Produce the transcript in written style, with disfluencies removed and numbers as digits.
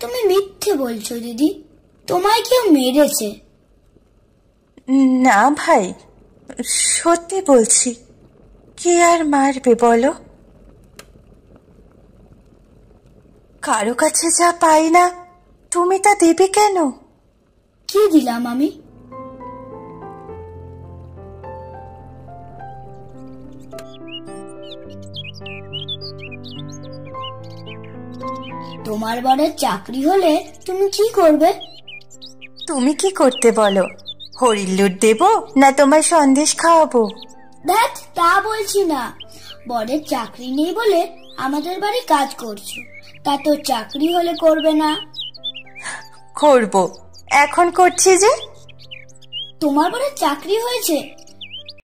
তুমি মিথ্যে বলছো দিদি, তোমায় কেউ মেরেছে। না ভাই, সত্যি বলছি। কে আর মারবে বলো? কারো কাছে যা পাই না তুমি তা দেবে কেন? কি দিলাম আমি? তোমার বরের চাকরি হলে তুমি কি করবে? তুমি কি করতে বলো? হরির লুট দেবো না তোমার সন্দেশ খাওয়াবো? দেখ, তা বলছি না। বরের চাকরি নেই বলে আমাদের বাড়ি কাজ করছো, তা তো চাকরি হলে করবে না? করবো, এখন করছি যে। তোমার বরের চাকরি হয়েছে